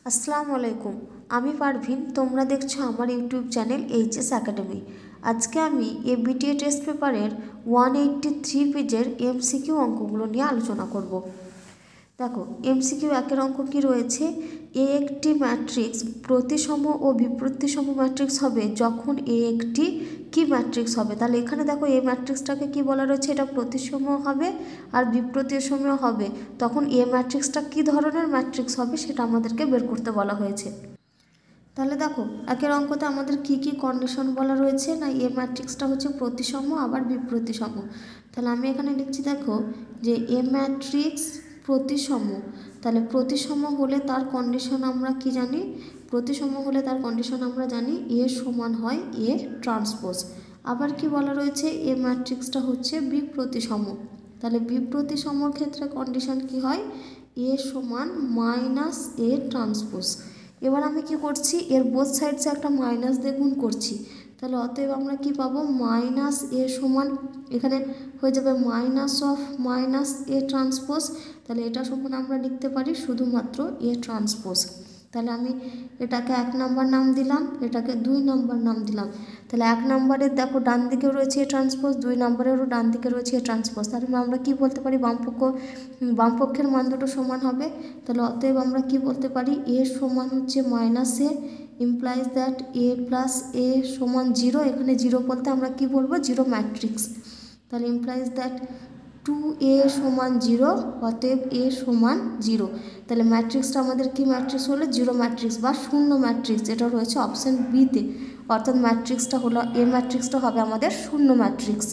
আসসালামু আলাইকুম। আমি পারভিন, তোমরা দেখছো আমার ইউটিউব চ্যানেল এইচএস একাডেমি। আজকে আমি এবিটিএ টেস্ট পেপারের 183 পেজের এমসিকিউ অঙ্কগুলো নিয়ে আলোচনা করব। দেখো, এমসিকিউ একের অঙ্ক কি রয়েছে? এ একটি ম্যাট্রিক্স প্রতিসম ও বিপ্রতিসম ম্যাট্রিক্স হবে যখন এ একটি কি ম্যাট্রিক্স হবে। তাহলে এখানে দেখো, এ ম্যাট্রিক্সটাকে কি বলা রয়েছে? এটা প্রতিসম হবে আর বিপ্রতিসম হবে। তখন এ ম্যাট্রিক্সটা কি ধরনের ম্যাট্রিক্স হবে সেটা আমাদেরকে বের করতে বলা হয়েছে। তাহলে দেখো, একের অঙ্কতে আমাদের কি কি কন্ডিশন বলা রয়েছে না, এ ম্যাট্রিক্সটা হচ্ছে প্রতিসম আবার বিপ্রতিসম। তাহলে আমি এখানে লিখছি, দেখো যে এ ম্যাট্রিক্স প্রতিসম। তাহলে প্রতিসম হলে তার কন্ডিশন আমরা কি জানি? প্রতিসম হলে তার কন্ডিশন আমরা জানি এ সমান হয় এ ট্রান্সপোজ। আবার কি বলা রয়েছে? এ ম্যাট্রিক্সটা হচ্ছে বিপ্রতিসম। তাহলে বিপ্রতিসমর ক্ষেত্রে কন্ডিশন কি হয়? এ সমান মাইনাস এ ট্রান্সপোজ। এবার আমি কি করছি, এর বোথ সাইডসে একটা মাইনাস দিয়ে গুণ করছি। তাহলে অতএব আমরা কি পাবো? মাইনাস এ সমান, এখানে হয়ে যাবে minus of minus A transpose. তাহলে এটা সমান আমরা লিখতে পারি শুধুমাত্র এ ট্রান্সপোজ। তাহলে আমি এটাকে 1 নম্বর নাম দিলাম, এটাকে 2 নম্বর নাম দিলাম। তাহলে 1 নম্বরের দেখো ডান দিকে রয়েছে এ ট্রান্সপোজ, 2 নম্বরেরও ডান দিকে রয়েছে এ ট্রান্সপোজ। তাহলে আমরা কি বলতে পারি? বামপক্ষের মান দুটো সমান হবে। তাহলে অতএব আমরা কি বলতে পারি? এ সমান হচ্ছে minus A, implies that A plus A সমান 0। এখানে 0 বলতে আমরা কি বলবো? 0 ম্যাট্রিক্স। তাহলে ইমপ্লাইজ দ্যাট 2a সমান 0, অতএব a সমান 0। তাহলে ম্যাট্রিক্সটা আমাদের কি ম্যাট্রিক্স হলো? 0 ম্যাট্রিক্স বা শূন্য ম্যাট্রিক্স, যেটা রয়েছে অপশান বিতে। অর্থাৎ ম্যাট্রিক্সটা হলো, এ ম্যাট্রিক্সটা হবে আমাদের শূন্য ম্যাট্রিক্স।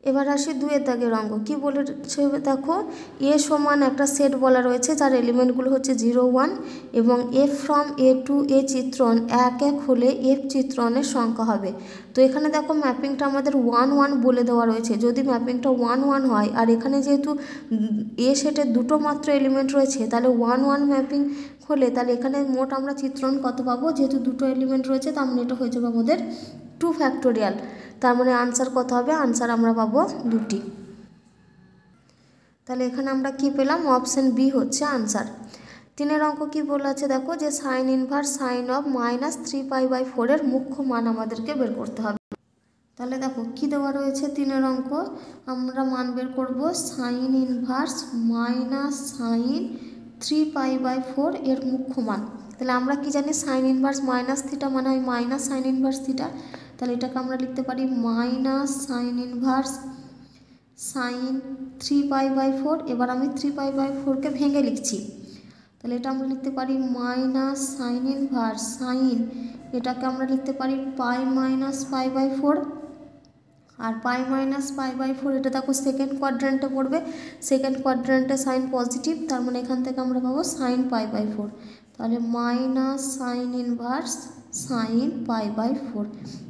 এবার আসি 2 দাগের অঙ্ক। কী বলেছে দেখো, এ সমান একটা সেট বলা রয়েছে যার এলিমেন্টগুলো হচ্ছে 0, 1 এবং এফ ফ্রম এ টু এ চিত্রণ 1, 1 হলে এফ চিত্রণের সংখ্যা হবে। তো এখানে দেখো ম্যাপিংটা আমাদের 1, 1 বলে দেওয়া রয়েছে। যদি ম্যাপিংটা 1, 1 হয় আর এখানে যেহেতু এ সেটের দুটো মাত্র এলিমেন্ট রয়েছে, তাহলে 1, 1 ম্যাপিং হলে তাহলে এখানে মোট আমরা চিত্রণ কত পাবো? যেহেতু দুটো এলিমেন্ট রয়েছে তার মানে এটা হয়ে যাবে আমাদের 2 ফ্যাক্টোরিয়াল। তার মানে আনসার কত হবে? আনসার আমরা পাবো 2টি। তাহলে এখানে আমরা কি পেলাম? অপশান বি হচ্ছে আনসার। 3 অঙ্ক কি বলা আছে দেখো, যে সাইন ইনভার্স সাইন অফ -3π/4 এর মুখ্য মান আমাদেরকে বের করতে হবে। তাহলে দেখো কি দেওয়া রয়েছে 3 অঙ্ক, আমরা মান বের করব সাইন ইনভার্স সাইন 3π/4 এর মুখ্য মান। তাহলে আমরা কি জানি? সাইন ইনভার্স মাইনাস থিটা মানে হয় মাইনাস সাইন ইনভার্স থিটা। তাহলে এটাকে আমরা লিখতে পারি মাইনাস সাইন ইনভার্স সাইন 3π/4। এবার আমি 3π/4কে ভেঙে লিখছি। তাহলে এটা আমরা লিখতে পারি মাইনাস সাইন ইনভার্স সাইন, এটাকে আমরা লিখতে পারি পাই মাইনাস π/4। আর পাই মাইনাস π/4 এটা দেখো সেকেন্ড কোয়াড্রেন্টে পড়বে, সেকেন্ড কোয়াড্রেন্টে সাইন পজিটিভ, তার মানে এখান থেকে আমরা পাবো সাইন π/4। তাহলে মাইনাস সাইন ইনভার্স সাইন π/4।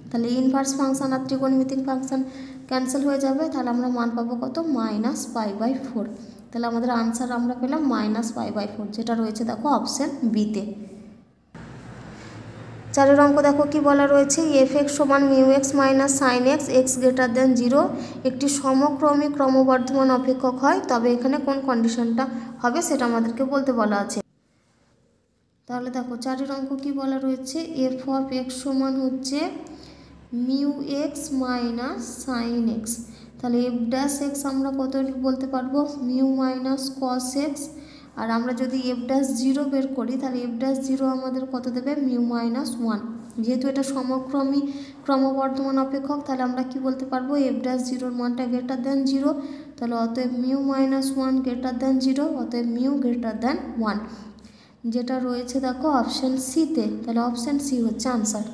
তাহলে ইনভার্স ফাংশন আর ত্রিকোণমিতিক ফাংশন ক্যান্সেল হয়ে যাবে। তাহলে আমরা মান পাবো কত? মাইনাস π/4। তাহলে আমাদের আনসার আমরা পেলাম মাইনাস π/4, যেটা রয়েছে দেখো অপশান বিতে। 4 অঙ্ক দেখো কি বলা রয়েছে, এফ এক্স সমান mu X minus sine x, x greater than 0 একটি সমক্রমিক ক্রমবর্ধমান অপেক্ষক হয়, তবে এখানে কোন কন্ডিশনটা হবে সেটা আমাদেরকে বলতে বলা আছে। তাহলে দেখো 4 অঙ্ক কি বলা রয়েছে, এফ অফ এক্স সমান হচ্ছে mu X minus sine X. তাহলে এফ ড্যাশ এক্স আমরা কত বলতে পারবো? Mu minus cos X. আর আমরা যদি এফ ড্যাশ 0 বের করি তাহলে এফ ড্যাশ 0 আমাদের কত দেবে? Mu minus 1। যেহেতু এটা সমক্রমী ক্রমবর্ধমান অপেক্ষক, তাহলে আমরা কি বলতে পারবো? এফ ড্যাশ 0-র মানটা গ্রেটার দেন 0। তাহলে অতএব মিউ মাইনাস 1 গ্রেটার দেন 0, অতএব মিউ গ্রেটার দেন 1, যেটা রয়েছে দেখো অপশান সিতে। তাহলে অপশান সি হচ্ছে আনসার।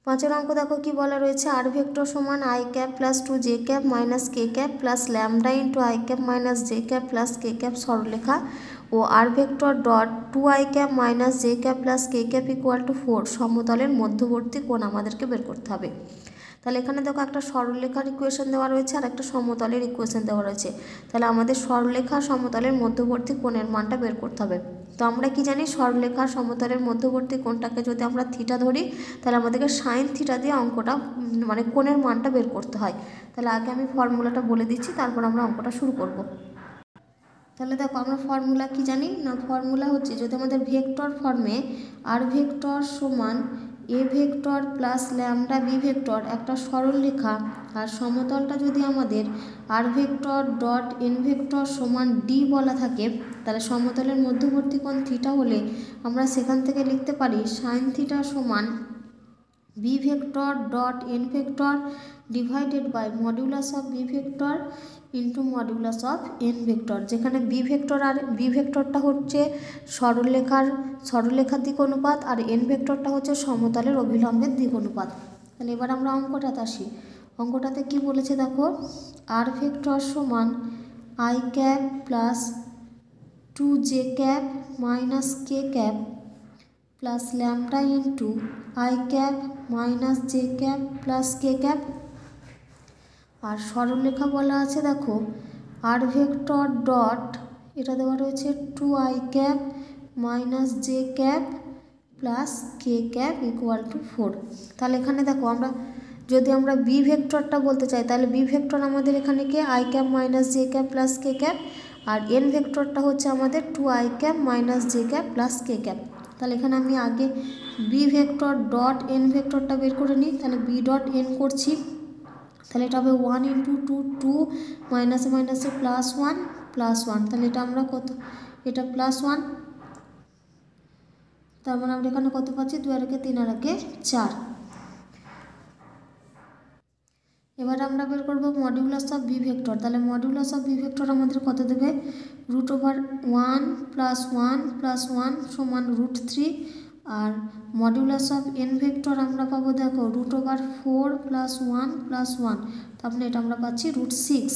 5 অঙ্ক দেখো কি বলা রয়েছে, আর ভেক্টর সমান i cap plus 2 j cap minus k cap plus lambda into i cap minus j cap plus k cap সরলরেখা ও r vector dot 2i cap minus j cap plus k cap equal to 4 সমতলের মধ্যবর্তী কোণ আমাদেরকে বের করতে হবে। তাহলে এখানে দেখো একটা সরলরেখার ইকুয়েশন দেওয়া রয়েছে আর একটা সমতলের ইকুয়েশন দেওয়া রয়েছে। তাহলে আমাদের সরলরেখা সমতলের মধ্যবর্তী কোণের মানটা বের করতে হবে। তো আমরা কি জানি? সরলরেখা সমতলের মধ্যবর্তী কোণটাকে যদি আমরা থিটা ধরি তাহলে আমাদেরকে সাইন থিটা দিয়ে অঙ্কটা মানে কোণের মানটা বের করতে হয়। তাহলে আগে আমি ফর্মুলাটা বলে দিচ্ছি, তারপর আমরা অঙ্কটা শুরু করব। তাহলে দেখো আমরা ফর্মুলা কি জানি না, ফর্মুলা হচ্ছে যদি আমাদের ভেক্টর ফর্মে আর ভেক্টর সমান A vector plus lambda B vector একটা সরল রেখা, আর সমতলটা যদি আমাদের R vector dot N vector সমান ডি বলা থাকে, তাহলে সমতলের মধ্যবর্তী কোণ থিটা হলে আমরা সেখান থেকে লিখতে পারি সাইন থিটা সমান B vector dot N vector divided by modulus of B vector into modulus of N vector, যেখানে বি ভেক্টর আর বি ভেক্টরটা হচ্ছে সরলরেখার দিক অনুপাত আর এন ভেক্টরটা হচ্ছে সমতলের অভিলম্বের দিক অনুপাত। তাহলে এবার আমরা অঙ্কটাতে আসি। অঙ্কটাতে কি বলেছে দেখো, আর ভেক্টর সমান i cap plus 2j cap minus k cap plus lambda into i cap minus j cap plus k cap. আর সরলরেখা বলা আছে দেখো আর ভেক্টর ডট এটা দেওয়া রয়েছে 2i cap minus j cap plus k cap equal to 4। তাহলে এখানে দেখো যদি আমরা বি ভেক্টরটা বলতে চাই, তাহলে বি ভেক্টর আমাদের এখানে কে i cap minus j cap plus k cap, আর এন ভেক্টরটা হচ্ছে আমাদের 2i cap minus j cap plus k cap. তাহলে এখানে আমি আগে বি ভেক্টর ডট এন ভেক্টরটা বের করে নিই। তাহলে বি ডট এন করছি, তাহলে এটা হবে 1 ইন্টু 2 মাইনাসে মাইনাসে প্লাস 1, তাহলে এটা আমরা কত, এটা প্লাস 1, তার মানে আমরা এখানে কত পাচ্ছি 2 আর 3 আর 4। এবার আমরা বের করবো মডিউলাস অফ বি ভেক্টর। তাহলে মডিউলাস অফ বি ভেক্টর আমাদের কত দেবে, √1 + 1 সমান √3, আর মডিউলাস অফ এন ভেক্টর আমরা পাবো দেখো √4 + 1 + 1, তাহলে এটা আমরা পাচ্ছি √6।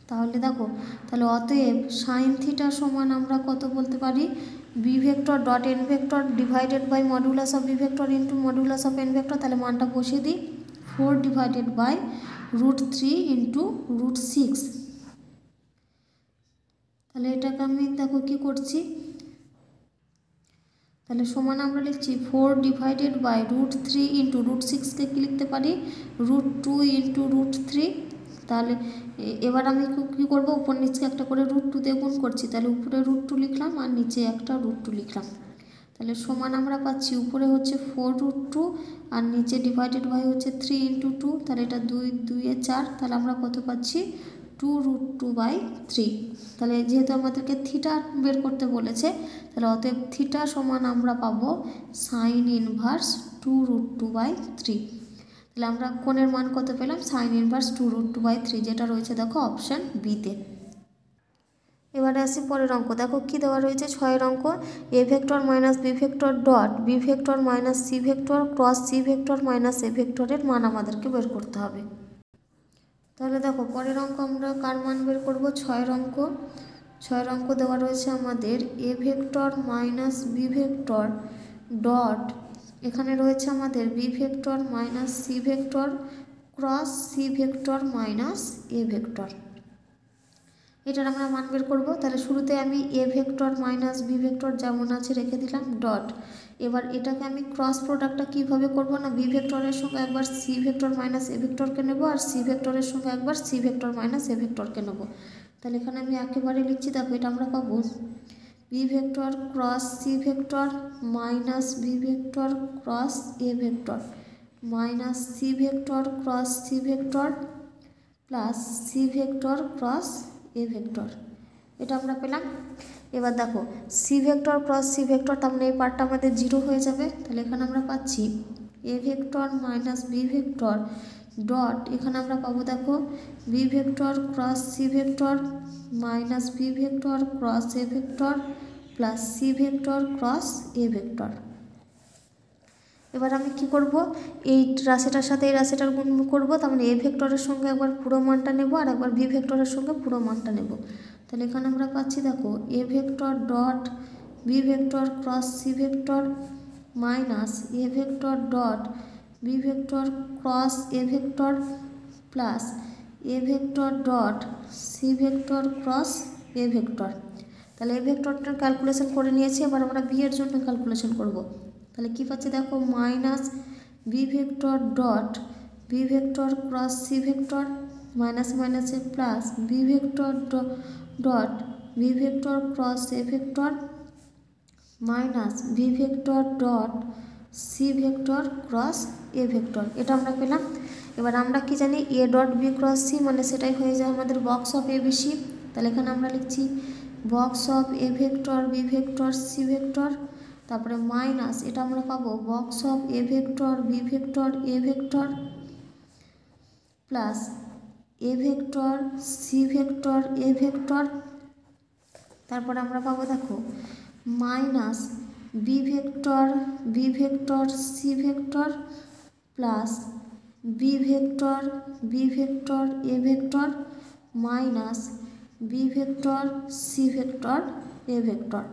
তাহলে দেখো, তাহলে অতএব সাইন থিটা সমান আমরা কত বলতে পারি, B vector dot N vector divided by modulus of B vector into modulus of N vector. তাহলে মানটা বসিয়ে দিই 4 ডিভাইডেড বাই √3 ইন্টু √6। তাহলে এটাকে আমি দেখো কি করছি, তাহলে সমান আমরা লিখছি 4 ডিভাইডেড বাই √3 ইন্টু √6কে কি লিখতে পারি √2 ইন্টু √3। তাহলে এবার আমি কী করবো, উপর নিচে একটা করে √2 দিয়ে গুণ করছি, তাহলে উপরে √2 লিখলাম আর নিচে একটা √2 লিখলাম। তাহলে সমান আমরা পাচ্ছি উপরে হচ্ছে 4√2 আর নিচে ডিভাইডেড বাই হচ্ছে 3 ইন্টু 2, তাহলে এটা 2 2 এ 4, তাহলে আমরা কত পাচ্ছি 2√2/3। তাহলে যেহেতু আমাদেরকে থিটা বের করতে বলেছে, তাহলে অতএব থিটা সমান আমরা পাবো সাইন ইনভার্স 2√2/3। তাহলে আমরা কোণের মান কত পেলাম, সাইন ইনভার্স 2√2/3, যেটা রয়েছে দেখো অপশান বিতে। এবারে আসি পরের অঙ্ক। দেখো কি দেওয়া রয়েছে 6এর অঙ্ক, a vector minus B vector dot B vector minus C vector cross C vector minus a ভেক্টরের মান আমাদেরকে বের করতে হবে। তাহলে দেখো পরের অঙ্ক আমরা কার মান বের করব, 6এর অঙ্ক। 6এর অঙ্ক দেওয়া রয়েছে আমাদের A vector minus B vector dot এখানে রয়েছে আমাদের B vector minus C vector cross C vector minus A vector, এটার আমরা মান বের করব। তাহলে শুরুতে আমি A vector minus B vector যেমন আছে রেখে দিলাম ডট। এবার এটাকে আমি ক্রস প্রোডাক্টটা কীভাবে করব না, বি ভেক্টরের সঙ্গে একবার সি ভেক্টর মাইনাস এ ভেক্টরকে নেব, আর সি ভেক্টরের সঙ্গে একবার সি ভেক্টর মাইনাস এ ভেক্টরকে নেব। তাহলে এখানে আমি একেবারে লিখছি, দেখো এটা আমরা পাবো B vector cross C vector minus B vector cross এ vector minus C vector cross C vector plus C vector cross এ ভেক্টর, এটা আমরা পেলাম। এবার দেখো C vector cross C vector, তার মানে এই পার্টটা আমাদের 0 হয়ে যাবে। তাহলে এখানে আমরা পাচ্ছি A vector minus B vector dot এখানে আমরা পাবো দেখো B vector cross C vector minus B vector cross এ vector plus C vector cross এ ভেক্টর। এবার আমি কি করব, এই রাশিটার সাথে এই রাশিটার গুণ করব, তার মানে এ ভেক্টরের সঙ্গে একবার পুরো মানটা নেব আর একবার বি ভেক্টরের সঙ্গে পুরো মানটা নেব। তাহলে এখানে আমরা পাচ্ছি দেখো A vector dot B vector cross C vector minus A vector dot B vector cross A vector plus A vector dot C vector cross A vector. তাহলে এ ভেক্টরটা ক্যালকুলেশন করে নিয়েছি, এবার আমরা বি এর জন্য ক্যালকুলেশন করব। তাহলে কী পাচ্ছি দেখো minus B vector dot B vector cross C vector minus মাইনাসে plus B vector dot B vector cross এ vector minus v vector dot C vector cross এ ভেক্টর, এটা আমরা পেলাম। এবার আমরা কি জানি a dot b cross c মানে সেটাই হয়ে যায় আমাদের box of a b c. তাহলে এখানে আমরা লিখছি box of A vector B vector C vector, তারপরে মাইনাস এটা আমরা পাবো box of A vector B vector A vector plus A vector C vector A vector, তারপরে আমরা পাবো দেখো minus B vector C vector plus B vector A vector minus B vector C vector A vector.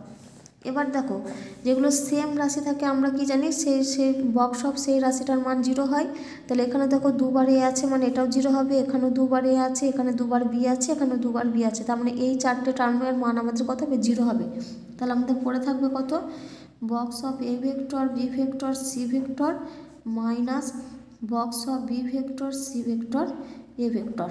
এবার দেখো যেগুলো same রাশি থাকে আমরা কি জানি সেই বক্স অফ সেই রাশিটার মান 0 হয়। তাহলে এখানে দেখো দুবার এ আছে মানে এটাও 0 হবে, এখানেও দুবার এ আছে, এখানে দুবার বি আছে, এখানে দুবার বি আছে, তার মানে এই চারটে টার্মের মান আমাদের কত হবে 0 হবে। তাহলে আমাদের পড়ে থাকবে কত box of A vector B vector C vector minus box of B vector C vector A vector.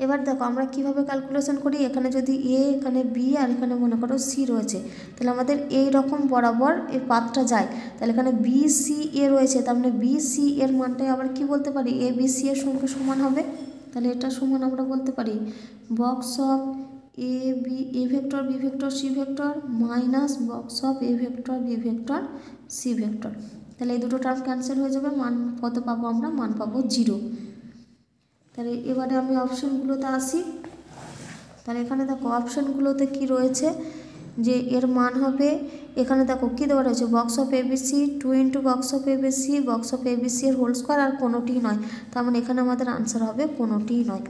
এবার দেখো আমরা কিভাবে ক্যালকুলেশন করি, এখানে যদি এ এখানে বি আর এখানে মনে করো সি রয়েছে, তাহলে আমাদের এই রকম বরাবর এই পাথটা যায়। তাহলে এখানে বি সি এ রয়েছে, তার মানে বি সি এর মানটাই আবার কি বলতে পারি এ বি সি এর সঙ্গে সমান হবে। তাহলে এটা সমান আমরা বলতে পারি box of A vector B vector C vector minus box of A vector B vector C vector. তাহলে এই দুটো টার্ম ক্যান্সেল হয়ে যাবে, মান কত পাবো আমরা, মান পাবো 0। তাহলে এবারে আমি অপশানগুলোতে আসি। তাহলে এখানে দেখো অপশানগুলোতে কি রয়েছে যে এর মান হবে, এখানে দেখো কী দেওয়া রয়েছে box of ABC 2 into box of ABC box of ABC এর হোল স্কোয়ার আর কোনোটিই নয়, তার মানে এখানে আমাদের আনসার হবে কোনোটিই নয়।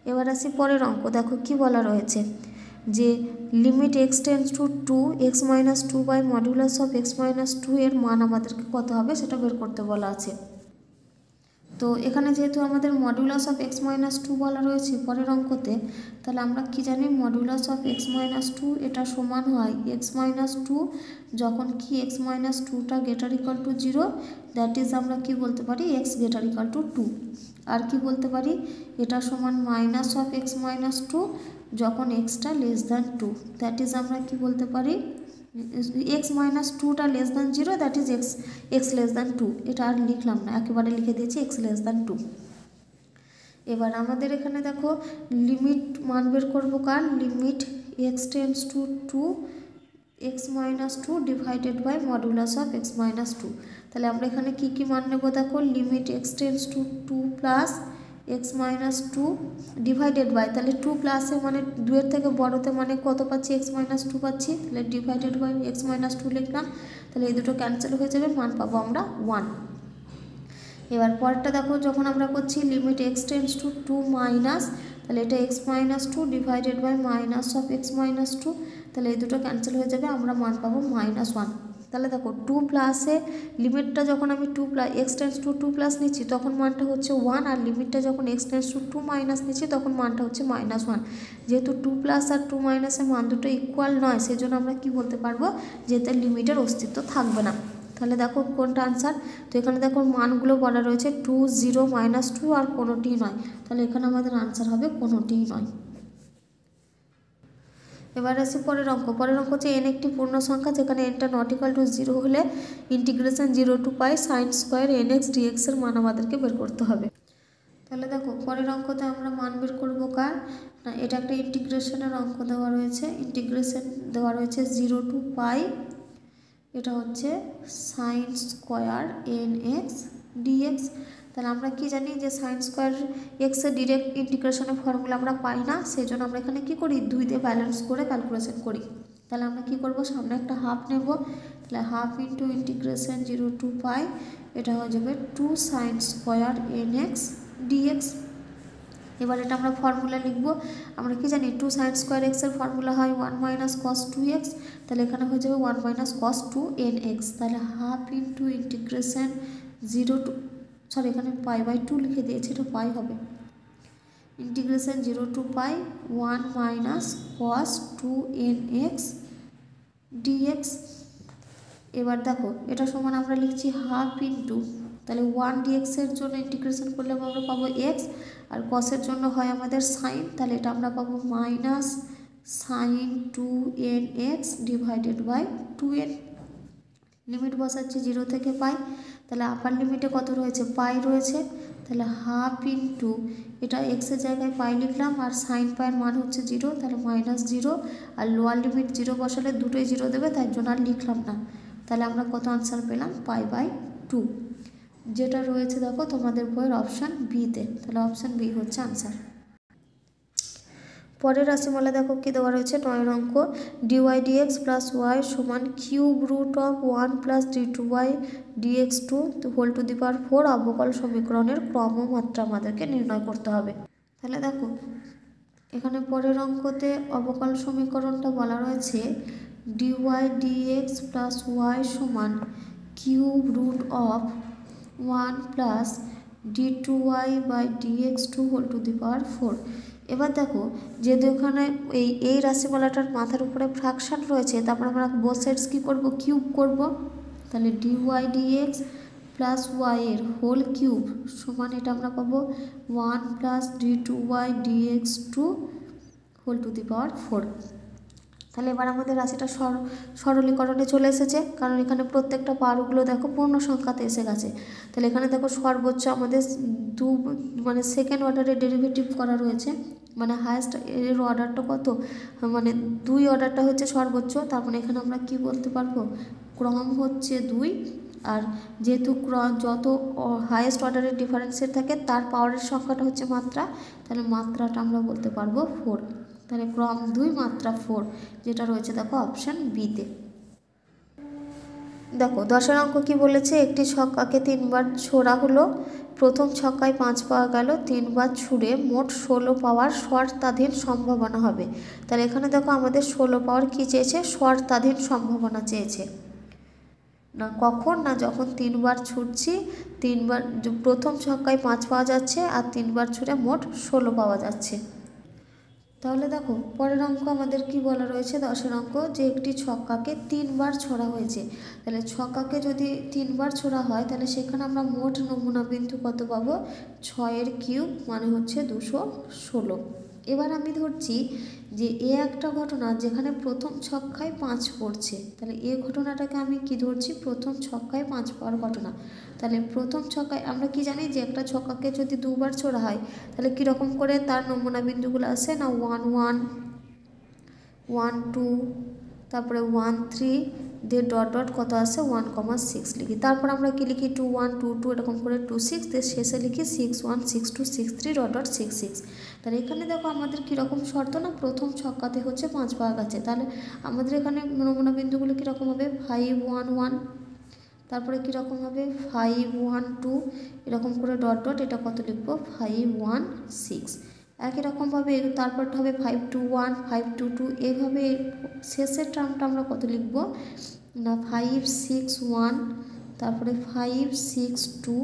এবার আসি পরের অঙ্ক, দেখো কি বলা রয়েছে যে limit x tends to 2 x minus 2 by modulus of x minus 2 এর মান আমাদেরকে কত হবে সেটা বের করতে বলা আছে। তো এখানে যেহেতু আমাদের মডুলাস অফ এক্স মাইনাস 2 বলা রয়েছে পরের অঙ্কতে, তাহলে আমরা কি জানি মডুলাস অফ এক্স মাইনাস 2 এটা সমান হয় এক্স মাইনাস 2 যখন কি এক্স মাইনাস 2টা greater equal to 0, that is আমরা কি বলতে পারি এক্স গ্রেটার ইকুয়াল টু 2। আর কি বলতে পারি এটা সমান মাইনাস অফ এক্স মাইনাস 2 যখন extra less than 2, that is আমরা কি বলতে পারি এক্স মাইনাস 2টা less than 0, that is x less than 2। এটা আর লিখলাম না, একেবারে লিখে দিয়েছি এক্স লেস দ্যান 2। এবার আমাদের এখানে দেখো লিমিট মান বের করবো কার, limit x tends to 2 x minus 2 divided by modulus of x minus 2। তাহলে আমরা এখানে কী কী মান নেবো দেখো limit x tends to 2 plus x minus 2 divided by, তাহলে 2 প্লাসে মানে 2 এর থেকে বড়তে মানে কত পাচ্ছি এক্স মাইনাস 2 পাচ্ছি, তাহলে ডিভাইডেড বাই এক্স মাইনাস 2 লিখলাম। তাহলে এই দুটো ক্যান্সেল হয়ে যাবে, মান পাবো আমরা 1। এবার পরেরটা দেখো যখন আমরা করছি limit x tends to 2 minus, তাহলে এটা x minus 2 divided by minus of x minus 2, তাহলে এই দুটো ক্যান্সেল হয়ে যাবে, আমরা মান পাবো -1। তাহলে দেখো 2 প্লাসে লিমিটটা যখন আমি 2 plus x tends to 2 plus নিচ্ছি তখন মানটা হচ্ছে 1, আর লিমিটটা যখন এক্স টেন্স টু 2 মাইনাস নিচ্ছি তখন মানটা হচ্ছে -1। যেহেতু 2 প্লাস আর 2 মাইনাসের মান দুটো ইকুয়াল নয়, সেজন্য আমরা কি বলতে পারবো যে তার লিমিটের অস্তিত্ব থাকবে না। তাহলে দেখো কোনটা আনসার, তো এখানে দেখো মানগুলো বলা রয়েছে 2 0 -2 আর কোনোটিই নয়, তাহলে এখানে আমাদের আনসার হবে কোনোটিই নয়। এবার আসি পরের অঙ্ক হচ্ছে এন একটি পূর্ণ সংখ্যা যেখানে এনটা নট ইকুয়াল টু 0 হলে integration 0 to pi sine square n x dx এর মান আমাদেরকে বের করতে হবে। তাহলে দেখো পরের অঙ্কতে আমরা মান বের করবো কার না, এটা একটা ইন্টিগ্রেশনের অঙ্ক দেওয়া রয়েছে, ইন্টিগ্রেশন দেওয়া রয়েছে 0 টু পাই, এটা হচ্ছে sine square n x dx. তাহলে আমরা কি জানি যে সাইন স্কোয়ার এক্সের ডিরেক্ট ইন্টিগ্রেশনের ফর্মুলা আমরা পাই না, সেই জন্য আমরা এখানে কী করি 2 দিয়ে ব্যালেন্স করে ক্যালকুলেশন করি। তাহলে আমরা কি করব সামনে একটা হাফ নেব, তাহলে half into integration 0 to pi, এটা হয়ে যাবে 2 sine square n x dx. এবার এটা আমরা ফর্মুলা লিখব, আমরা কি জানি 2 সাইন স্কোয়ার এক্সের ফর্মুলা হয় 1 মাইনাস কস 2x, তাহলে এখানে হয়ে যাবে 1 মাইনাস কস 2nx। তাহলে হাফ ইন্টু ইন্টিগ্রেশন 0 টু এখানে পাই বাই 2 লিখে দিয়েছি, এটা পাই হবে, integration 0 to pi 1 minus cos 2nx dx। এবার দেখো এটা সমান আমরা লিখছি হাফ ইন্টু, তাহলে 1 dx এর জন্য ইন্টিগ্রেশন করলে আমরা পাবো x, আর কসের জন্য হয় আমাদের সাইন, তাহলে এটা আমরা পাবো minus sine 2nx divided by 2n। Limit বসাচ্ছি 0 থেকে পাই, তাহলে আপার লিমিটে কত রয়েছে, পাই রয়েছে, তাহলে হাফ ইন্টু এটা এক্সের জায়গায় পাই লিখলাম, আর সাইন পাইয়ের মান হচ্ছে 0, তাহলে -0, আর লোয়ার লিমিট 0 বসালে দুটোই 0 দেবে, তাই জন্য আর লিখলাম না। তাহলে আমরা কত আনসার পেলাম, π/2, যেটা রয়েছে দেখো তোমাদের বইয়ের অপশান বিতে, তাহলে অপশান বি হচ্ছে আনসার। পরের রাশিমালা দেখো কি দেওয়া রয়েছে, 9 অঙ্ক, dy dx প্লাস ওয়াই সমান cube root of 1 plus d2y dx2 whole to the power 4 অবকল সমীকরণের ক্রম ও মাত্রা আমাদেরকে নির্ণয় করতে হবে। তাহলে দেখো এখানে পরের অঙ্কতে অবকল সমীকরণটা বলা রয়েছে dy dx প্লাস ওয়াই সমান cube root of 1 plus d2y by dx2 whole to the power 4। এবার দেখো যেহেতু এখানে এই রাশিমালাটার মাথার উপরে ফ্র্যাকশন রয়েছে, তারপর আমরা বোথ সাইডস কী করবো, কিউব করব। তাহলে dy dx প্লাস ওয়াই এর হোল কিউব সমান এটা আমরা পাবো 1 plus d2y dx2 whole to the power 4। তাহলে এবার আমাদের রাশিটা সরলীকরণে চলে এসেছে, কারণ এখানে প্রত্যেকটা পাওয়ারগুলো দেখো পূর্ণ সংখ্যাতে এসে গেছে। তাহলে এখানে দেখো সর্বোচ্চ আমাদের মানে সেকেন্ড অর্ডারের ডেরিভেটিভ করা রয়েছে, মানে হায়েস্ট এর অর্ডারটা কত, মানে 2 অর্ডারটা হচ্ছে সর্বোচ্চ, তার মানে এখানে আমরা কি বলতে পারবো, ক্রম হচ্ছে 2, আর যেহেতু যত হায়েস্ট অর্ডারের ডিফারেন্সের থাকে তার পাওয়ারের সংখ্যাটা হচ্ছে মাত্রা, তাহলে মাত্রাটা আমরা বলতে পারবো 4। তাহলে ক্রম 2 মাত্রা 4, যেটা রয়েছে দেখো অপশান বিতে। দেখো 10 অঙ্ক কি বলেছে, একটি ছক্কাকে 3 বার ছোড়া হলো, প্রথম ছক্কায় 5 পাওয়া গেল, 3 বার ছুড়ে মোট 16 পাওয়ার শর্তাধীন সম্ভাবনা হবে। তাহলে এখানে দেখো আমাদের 16 পাওয়ার কি চেয়েছে, শর্তাধীন সম্ভাবনা চেয়েছে। না কখন, না যখন 3 বার ছুটছি, 3 বার প্রথম ছক্কায় 5 পাওয়া যাচ্ছে আর 3 বার ছুড়ে মোট 16 পাওয়া যাচ্ছে। তাহলে দেখো পরের অঙ্ক আমাদের কি বলা রয়েছে, 10 অঙ্ক, যে একটি ছক্কাকে 3 বার ছোড়া হয়েছে। তাহলে ছক্কাকে যদি 3 বার ছোড়া হয়, তাহলে সেখানে আমরা মোট নমুনা বিন্দু কত পাবো, 6 এর কিউব মানে হচ্ছে 216। এবার আমি ধরছি যে একটা ঘটনা যেখানে প্রথম ছক্কায় 5 পড়ছে, তাহলে এই ঘটনাটাকে আমি কি ধরছি, প্রথম ছক্কায় 5 পাওয়ার ঘটনা। তাহলে প্রথম ছক্কায় আমরা কি জানি যে একটা ছক্কাকে যদি 2 বার ছোড়া হয়, তাহলে কীরকম করে তার নমুনা বিন্দুগুলো আসে, না 1 1 1 2, তারপরে 1 3 দিয়ে ডট ডট কত আসে 1,6 লিখি, তারপর আমরা কি লিখি 2 1 2 2 এরকম করে 2 6 দিয়ে শেষে লিখি 6 1 6 2 6 3 ডট ডট 6 6। তাহলে এখানে দেখো আমাদের কীরকম শর্ত, না প্রথম ছক্কাতে হচ্ছে 5 পাওয়া গেছে, তাহলে আমাদের এখানে নমুনা বিন্দুগুলো কীরকম হবে 5 1 1, তারপরে কীরকম হবে 5 1 2, এরকম করে ডট ডট এটা কত লিখবো 5 1 6। একই রকমভাবে তারপরটা হবে 5 2 1 5 2 2, এইভাবে শেষের টার্মটা আমরা কত লিখব, না 5 6 1, তারপরে 5 6 2,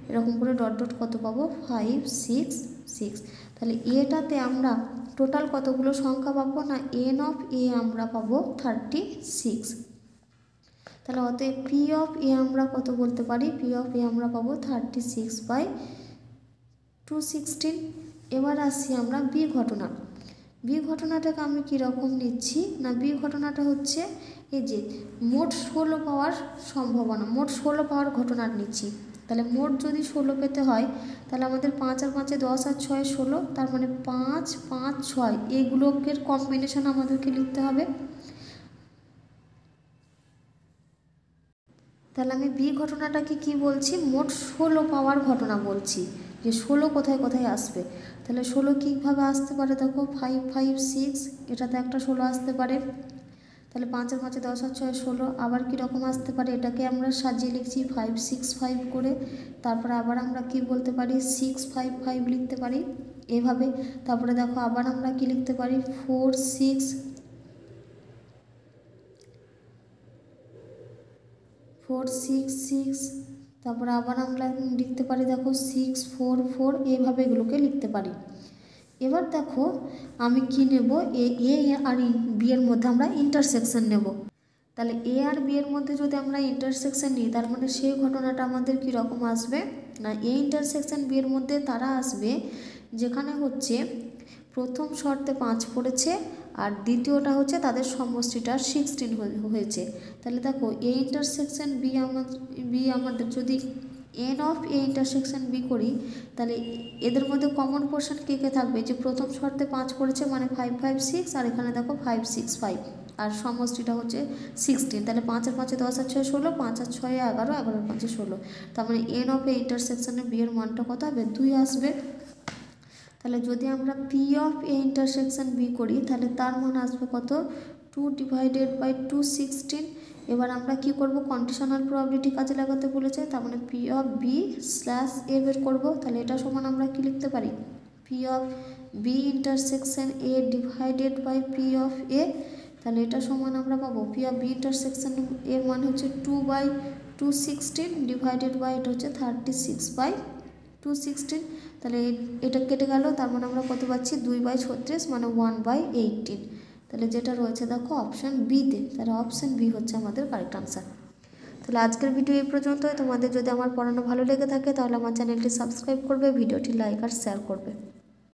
এরকম করে ডট ডট কত পাবো 5 6 6। তাহলে এটাতে আমরা টোটাল কতগুলো সংখ্যা পাবো, না এন অফ এ আমরা পাবো 36। তাহলে অতএব পি অফ এ আমরা কত বলতে পারি, পি অফ এ আমরা পাবো 36/216। এবার আসছি আমরা বি ঘটনা। বি ঘটনাটাকে আমি কীরকম নিচ্ছি, না বি ঘটনাটা হচ্ছে এই যে মোট 16 পাওয়ার সম্ভাবনা, মোট 16 পাওয়ার ঘটনা নিচ্ছি। তাহলে মোট যদি 16 পেতে হয়, তাহলে আমাদের 5 আর 5 10 আর 6 16, তার মানে 5 5 6 এইগুলোকে কম্বিনেশন আমাদেরকে লিখতে হবে। তাহলে আমি বি ঘটনাটাকে কি বলছি, মোট 16 পাওয়ার ঘটনা বলছি, যে 16 কোথায় কোথায় আসবে। তাহলে 16 কীভাবে আসতে পারে, দেখো 5 5 6, এটাতে একটা 16 আসতে পারে। তাহলে 5 আর 5 10 আর 6 16, আবার কীরকম আসতে পারে, এটাকে আমরা সাজিয়ে লিখছি 5 6 5 করে, তারপরে আবার আমরা কি বলতে পারি 6 5 5 লিখতে পারি এভাবে। তারপরে দেখো আবার আমরা কি লিখতে পারি 4 6 4 6 6, তারপরে আবার আমরা লিখতে পারি দেখো 6 4 4, এইভাবে এগুলোকে লিখতে পারি। এবার দেখো আমি কি নেব, এ আর বি এর মধ্যে আমরা ইন্টারসেকশন নেব। তাহলে এ আর বি এর মধ্যে যদি আমরা ইন্টারসেকশন নিই, তার মানে সেই ঘটনাটা আমাদের কীরকম আসবে, না এ ইন্টারসেকশন বি এর মধ্যে তারা আসবে যেখানে হচ্ছে প্রথম শর্তে 5 পড়েছে আর দ্বিতীয়টা হচ্ছে তাদের সমষ্টিটা 16 হয়েছে। তাহলে দেখো এ ইন্টারসেকশন বি আমাদের যদি n of A intersection B করি, তাহলে এদের মধ্যে কমন পোর্শন কে কে থাকবে, যে প্রথম শর্তে 5 পড়েছে মানে 5 5 6, আর এখানে দেখো 5 6 5, আর সমষ্টিটা হচ্ছে 16। তাহলে 5 আর 5 10 আর 6 16, 5 আর 6 11, 11 আর 5 16। তার মানে এন অফ এ ইন্টারসেকশনে বি এর মানটা কত হবে, 2 আসবে। তাহলে যদি আমরা P of A intersection B করি, তাহলে তার মান আসবে কত, 2 ডিভাইডেড বাই 216। এবার আমরা কি করব, কন্ডিশনাল প্রবাবিলিটি কাজে লাগাতে বলেছে, তার মানে p of b slash a বের করবো। তাহলে এটা সমান আমরা কি লিখতে পারি, p of b intersection a divided by p of a. তাহলে এটা সমান আমরা পাবো পি অফ বি ইন্টারসেকশন এর মান হচ্ছে 2/216 ডিভাইডেড বাই এটা হচ্ছে 36/216। তাহলে এটা কেটে গেল, তার মানে আমরা কত পাচ্ছি, 2/36 মানে 1/18। তাহলে যেটা রয়েছে দেখো অপশান বিতে, তাহলে অপশান বি হচ্ছে আমাদের কারেক্ট আনসার। তাহলে আজকের ভিডিও এই পর্যন্তই। তোমাদের যদি আমার পড়ানো ভালো লেগে থাকে তাহলে আমার চ্যানেলটি সাবস্ক্রাইব করবে, ভিডিওটি লাইক আর শেয়ার করবে।